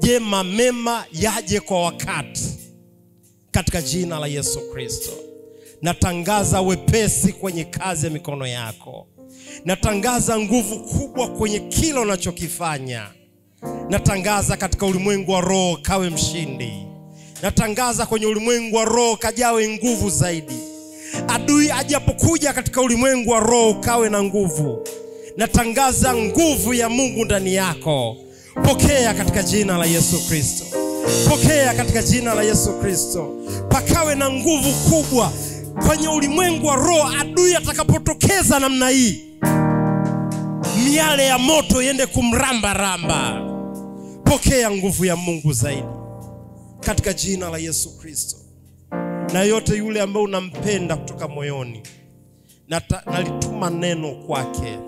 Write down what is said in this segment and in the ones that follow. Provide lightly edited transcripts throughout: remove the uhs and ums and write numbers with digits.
jema mema yaje kwa wakati katika jina la Yesu Kristo. Natangaza wepesi kwenye kazi ya mikono yako. Natangaza nguvu kubwa kwenye kila unachokifanya. Natangaza katika ulimwengu wa roho kawe mshindi. Natangaza kwenye ulimwengu wa roho kajawe nguvu zaidi. Adui ajapokuja katika ulimwengu wa roho kawe na nguvu. Natangaza nguvu ya Mungu ndani yako. Pokea katika jina la Yesu Kristo. Pokea katika jina la Yesu Kristo. Pakawe na nguvu kubwa kwenye ulimwengu wa roho. Adui atakapotokeza namna hii, miale ya moto iende kumramba ramba. Pokea nguvu ya Mungu zaidi katika jina la Yesu Kristo. Na yote yule ambaye unampenda kutoka moyoni, nalituma neno kwake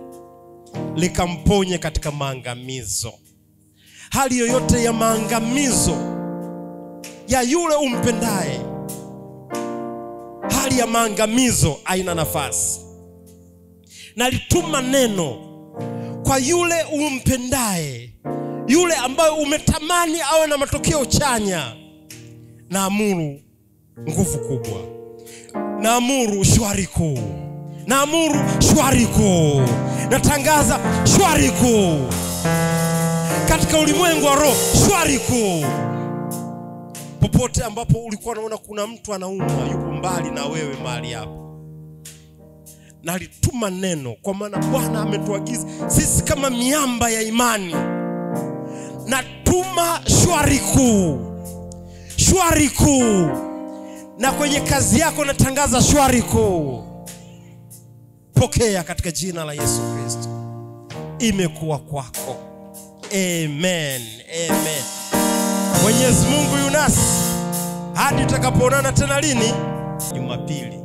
likamponye katika maangamizo. Hali yoyote ya maangamizo ya yule umpendaye, hali ya maangamizo haina nafasi. Nalituma neno kwa yule umpendaye, yule ambaye umetamani awe na matokeo chanya. Naamuru nguvu kubwa. Naamuru shwari kuu. Naamuru shwari kuu. Natangaza shwari kuu katika ulimwengu wa roho. Shwari kuu. Popote ambapo ulikuwa unaona kuna mtu anaumwa, yupo mbali na wewe mahali hapo, nalituma neno, kwa maana Bwana ametuagiza sisi kama miamba ya imani. Natuma shwari kuu. Shwari kuu. Na kwenye kazi yako natangaza shwari kuu. Pokea katika jina la Yesu Kristo. Imekuwa kwako. Amen. Amen. Mwenyezi Mungu yunasi hadi tutakapoonana tena lini? Jumapili.